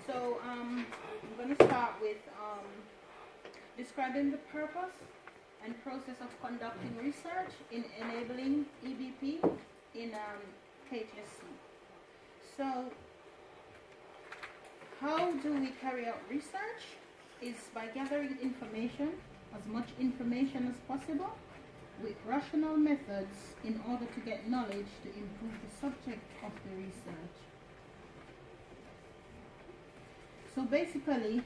So I'm going to start with describing the purpose and process of conducting research in enabling EBP in HSC. So how do we carry out research? Is by gathering information, as much information as possible, with rational methods in order to get knowledge to improve the subject of the research. So basically,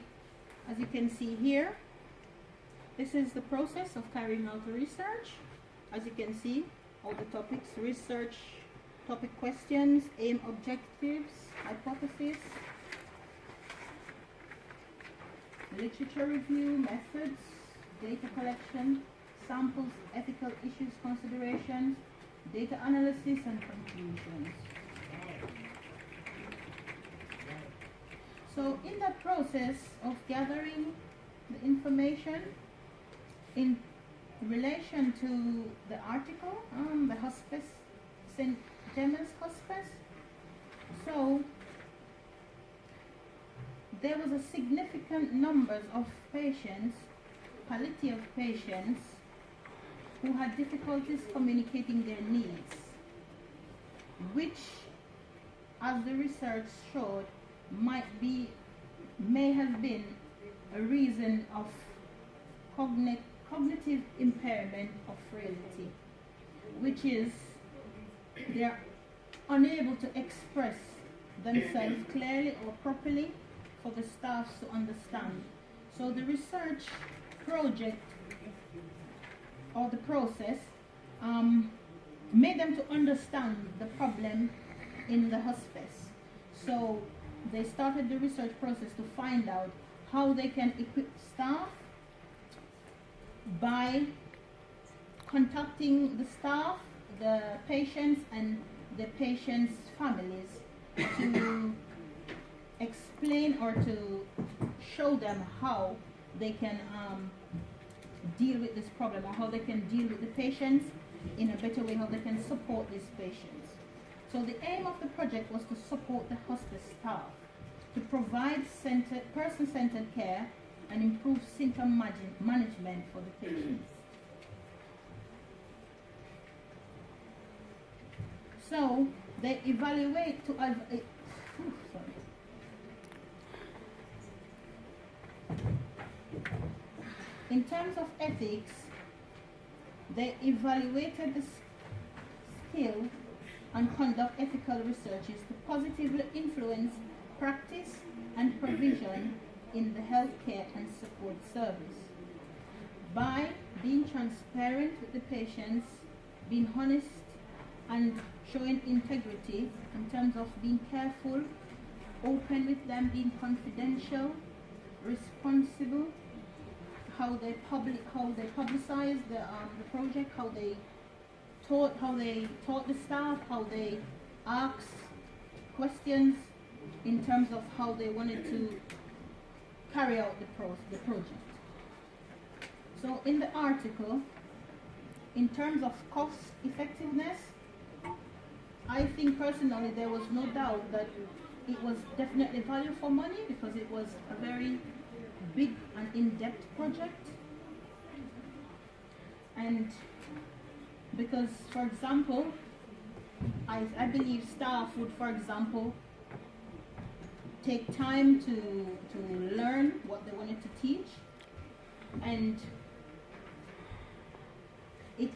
as you can see here, this is the process of carrying out a research. As you can see, all the topics: research, topic questions, aim, objectives, hypothesis, literature review, methods, data collection, samples, ethical issues, considerations, data analysis, and conclusions. So in that process of gathering the information in relation to the article, the hospice, St. Gemma's Hospice, so there was a significant numbers of patients, palliative patients, who had difficulties communicating their needs, which, as the research showed, may have been a reason of cognitive impairment of frailty, which is they're unable to express themselves clearly or properly for the staff to understand. So the research project or the process made them to understand the problem in the hospice. So they started the research process to find out how they can equip staff by contacting the staff, the patients, and the patients' families to explain or to show them how they can deal with this problem, or how they can deal with the patients in a better way, how they can support these patients. So the aim of the project was to support the hospice staff, to provide person-centered care and improve symptom management for the patients. So they evaluate to in terms of ethics, they evaluated the skill and conduct ethical researches to positively influence practice and provision in the healthcare and support service by being transparent with the patients, being honest and showing integrity in terms of being careful, open with them, being confidential, responsible, how they publicize the project, how they taught the staff, how they asked questions in terms of how they wanted to carry out the project. So in the article, in terms of cost effectiveness, I think personally there was no doubt that it was definitely value for money, because it was a very big and in-depth project. And because, for example, I believe staff would, for example, take time to learn what they wanted to teach, and it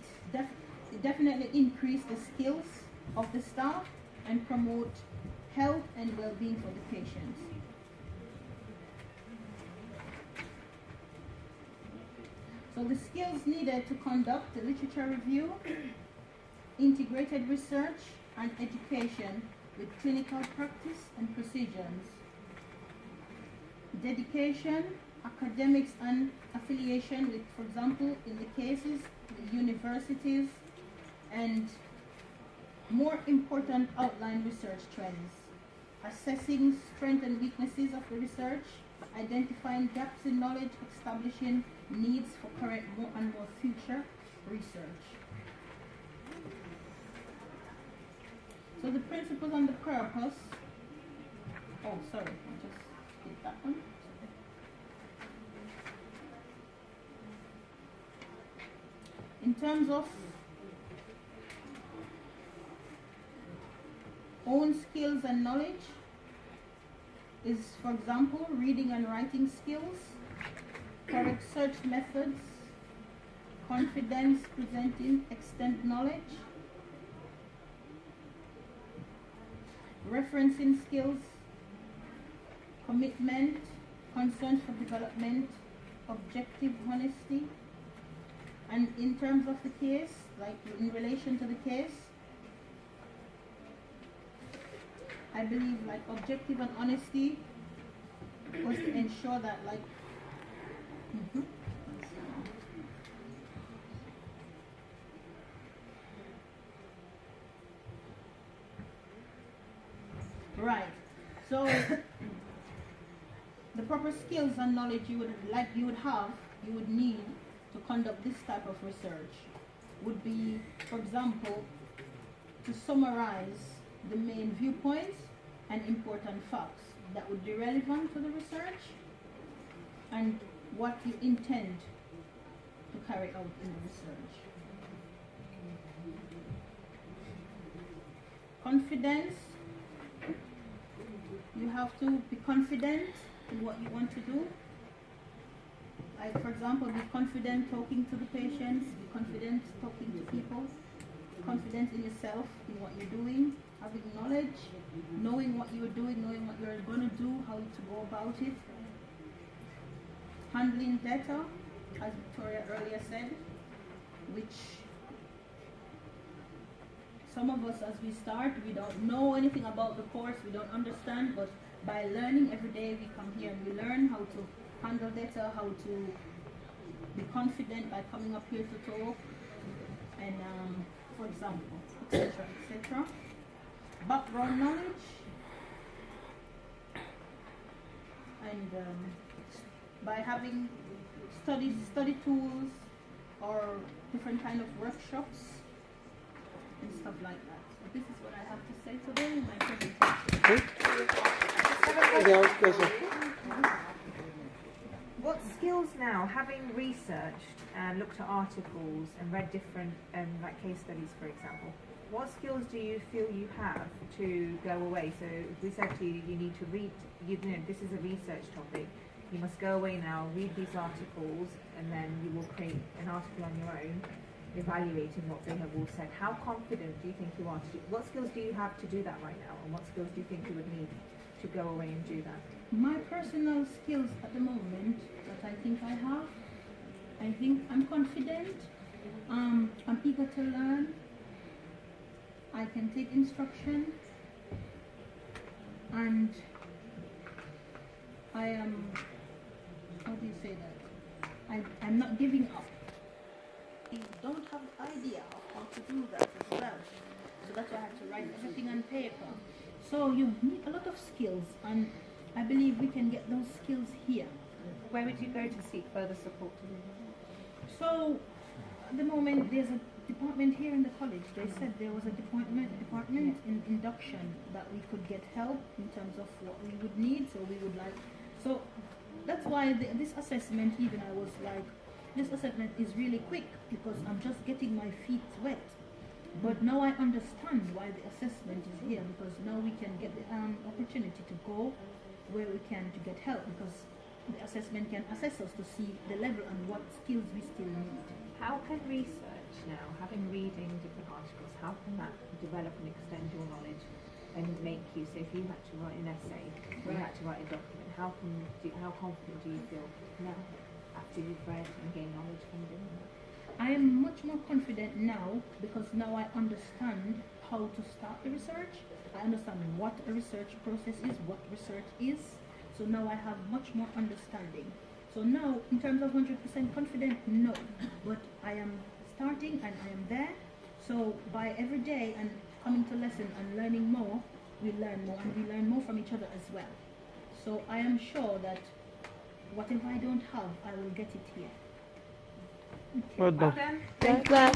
definitely increased the skills of the staff and promote health and well-being for the patients. So the skills needed to conduct the literature review, integrated research and education with clinical practice and procedures, dedication, academics and affiliation with, for example, in the cases, the universities, and more important, outline research trends, assessing strengths and weaknesses of the research, identifying gaps in knowledge, establishing needs for current and more future research. So the principles and the purpose. Oh, sorry, Get that one. In terms of own skills and knowledge is, for example, reading and writing skills, correct search methods, confidence presenting extent knowledge, referencing skills, commitment, concern for development, objective honesty, and in terms of the case, like in relation to the case, I believe like objective and honesty was to ensure that like right. So the proper skills and knowledge you would need to conduct this type of research would be, for example, to summarize the main viewpoints and important facts that would be relevant to the research and what you intend to carry out in the research. Confidence. You have to be confident in what you want to do. Like, for example, be confident talking to the patients, be confident talking to people, confident in yourself, in what you're doing, having knowledge, knowing what you're doing, knowing what you're going to do, how to go about it. Handling data, as Victoria earlier said, which some of us, as we start, we don't know anything about the course, we don't understand, but by learning every day, we come here and we learn how to handle data, how to be confident by coming up here to talk, and for example, etc., etc. Background knowledge, and by having study tools or different kind of workshops and stuff like that. So this is what I have to say today in my presentation. What skills now, having researched and looked at articles and read different like case studies, for example, what skills do you feel you have to go away? So if we said to you, you need to read, you know, this is a research topic, you must go away now, read these articles, and then you will create an article on your own, evaluating what they have all said. How confident do you think you are to do? What skills do you have to do that right now, and what skills do you think you would need to go away and do that? My personal skills at the moment that I think I have, I think I'm confident, I'm eager to learn, I can take instruction, and I am, how do you say that? I'm not giving up. I don't have the idea of how to do that as well. So that's why I have to write everything on paper. So you need a lot of skills, and I believe we can get those skills here. Where would you go to seek further support? So at the moment there's a department here in the college. They said there was a department in induction that we could get help in terms of what we would need. So we would like, so that's why this assessment, even I was like, this assessment is really quick because I'm just getting my feet wet. But now I understand why the assessment is here, because now we can get the opportunity to go where we can to get help, because the assessment can assess us to see the level and what skills we still need. How can research now, having reading different articles, how can that develop and extend your knowledge and make you, so if you had to write an essay, or you had to write a document, how confident do you feel now after you've read and gained knowledge from doing that? I am much more confident now because now I understand how to start the research. I understand what a research process is, what research is. So now I have much more understanding. So now, in terms of 100% confident, no. But I am starting and I am there. So by every day and coming to lesson and learning more, we learn more, and we learn more from each other as well. So I am sure that whatever I don't have, I will get it here. Well done. Well done.